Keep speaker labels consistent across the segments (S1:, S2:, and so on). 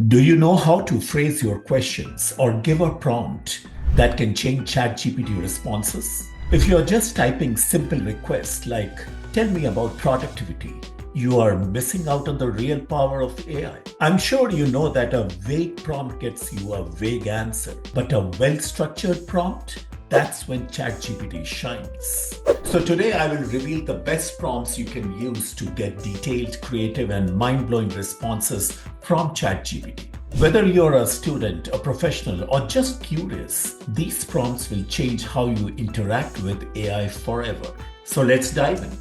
S1: Do you know how to phrase your questions or give a prompt that can change ChatGPT responses? If you're just typing simple requests like, tell me about productivity, you are missing out on the real power of AI. I'm sure you know that a vague prompt gets you a vague answer, but a well-structured prompt, that's when ChatGPT shines. So today I will reveal the best prompts you can use to get detailed, creative, and mind-blowing responses from ChatGPT. Whether you're a student, a professional, or just curious, these prompts will change how you interact with AI forever. So let's dive in.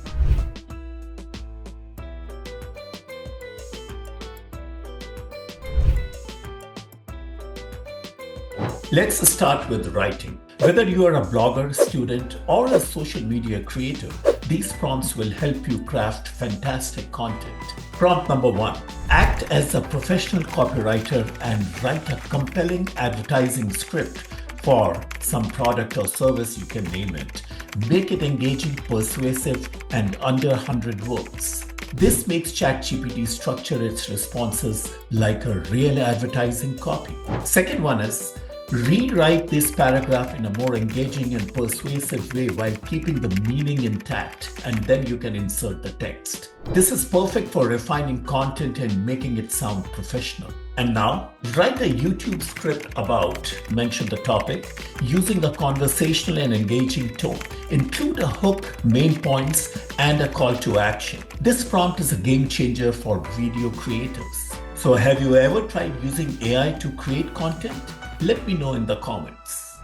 S1: Let's start with writing. Whether you are a blogger, student, or a social media creator, these prompts will help you craft fantastic content. Prompt number 1. Act as a professional copywriter and write a compelling advertising script for some product or service, you can name it. Make it engaging, persuasive, and under 100 words. This makes ChatGPT structure its responses like a real advertising copy. Second one is rewrite this paragraph in a more engaging and persuasive way while keeping the meaning intact, and then you can insert the text. This is perfect for refining content and making it sound professional. And now, write a YouTube script about, mention the topic, using a conversational and engaging tone. Include a hook, main points, and a call to action. This prompt is a game changer for video creators. So have you ever tried using AI to create content? Let me know in the comments.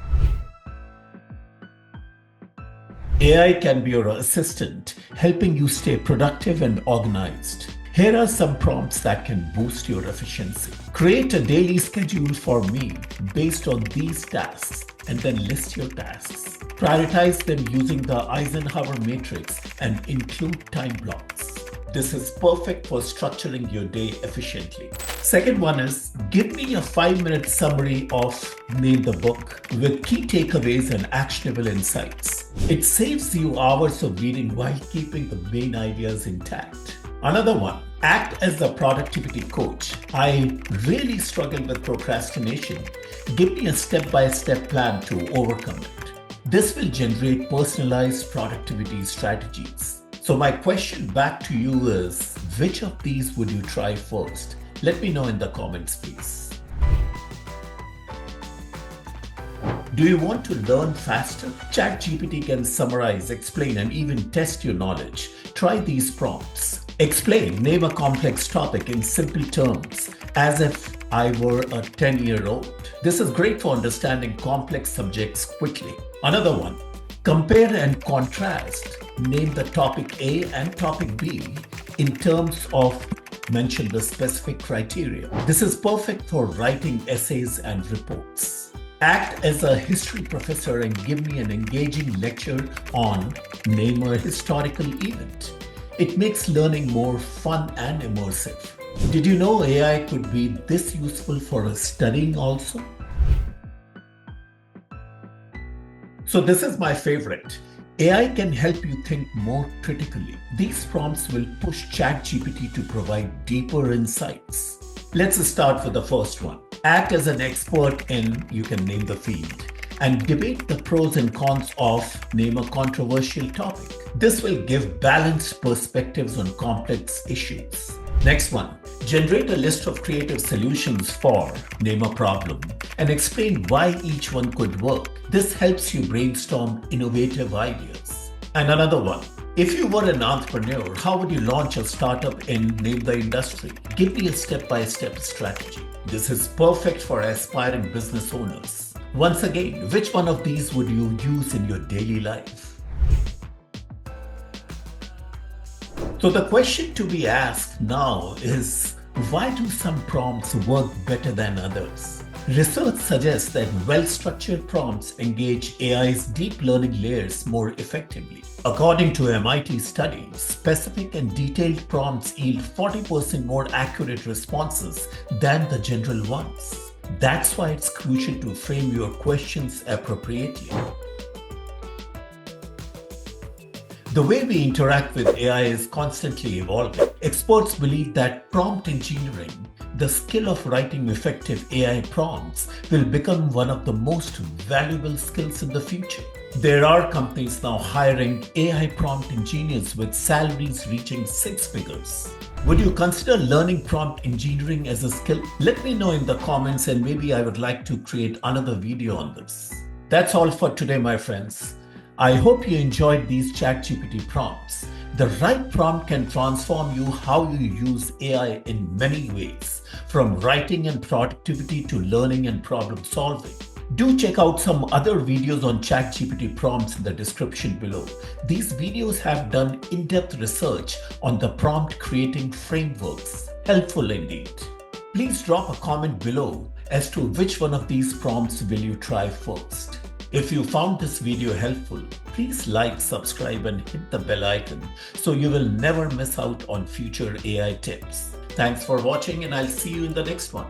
S1: AI can be your assistant, helping you stay productive and organized. Here are some prompts that can boost your efficiency. Create a daily schedule for me based on these tasks, and then list your tasks. Prioritize them using the Eisenhower matrix and include time blocks. This is perfect for structuring your day efficiently. Second one is, give me a 5-minute summary of Name the Book with key takeaways and actionable insights. It saves you hours of reading while keeping the main ideas intact. Another one, act as the productivity coach. I really struggle with procrastination. Give me a step-by-step plan to overcome it. This will generate personalized productivity strategies. So my question back to you is, which of these would you try first? Let me know in the comments, please. Do you want to learn faster? ChatGPT can summarize, explain, and even test your knowledge. Try these prompts. Explain, name a complex topic in simple terms, as if I were a 10-year-old. This is great for understanding complex subjects quickly. Another one, compare and contrast. Name the topic A and topic B in terms of mention the specific criteria. This is perfect for writing essays and reports. Act as a history professor and give me an engaging lecture on name a historical event. It makes learning more fun and immersive. Did you know AI could be this useful for studying also? So this is my favorite. AI can help you think more critically. These prompts will push ChatGPT to provide deeper insights. Let's start with the first one. Act as an expert in, you can name the field, and debate the pros and cons of, name a controversial topic. This will give balanced perspectives on complex issues. Next one, generate a list of creative solutions for, name a problem, and explain why each one could work. This helps you brainstorm innovative ideas. And another one, if you were an entrepreneur, how would you launch a startup in, name the industry? Give me a step-by-step strategy. This is perfect for aspiring business owners. Once again, which one of these would you use in your daily life? So the question to be asked now is, why do some prompts work better than others? Research suggests that well-structured prompts engage AI's deep learning layers more effectively. According to MIT study, specific and detailed prompts yield 40% more accurate responses than the general ones. That's why it's crucial to frame your questions appropriately. The way we interact with AI is constantly evolving. Experts believe that prompt engineering, the skill of writing effective AI prompts, will become one of the most valuable skills in the future. There are companies now hiring AI prompt engineers with salaries reaching six figures. Would you consider learning prompt engineering as a skill? Let me know in the comments, and maybe I would like to create another video on this. That's all for today, my friends. I hope you enjoyed these ChatGPT prompts. The right prompt can transform you how you use AI in many ways, from writing and productivity to learning and problem solving. Do check out some other videos on ChatGPT prompts in the description below. These videos have done in-depth research on the prompt creating frameworks. Helpful indeed. Please drop a comment below as to which one of these prompts will you try first. If you found this video helpful, please like, subscribe, and hit the bell icon so you will never miss out on future AI tips. Thanks for watching, and I'll see you in the next one.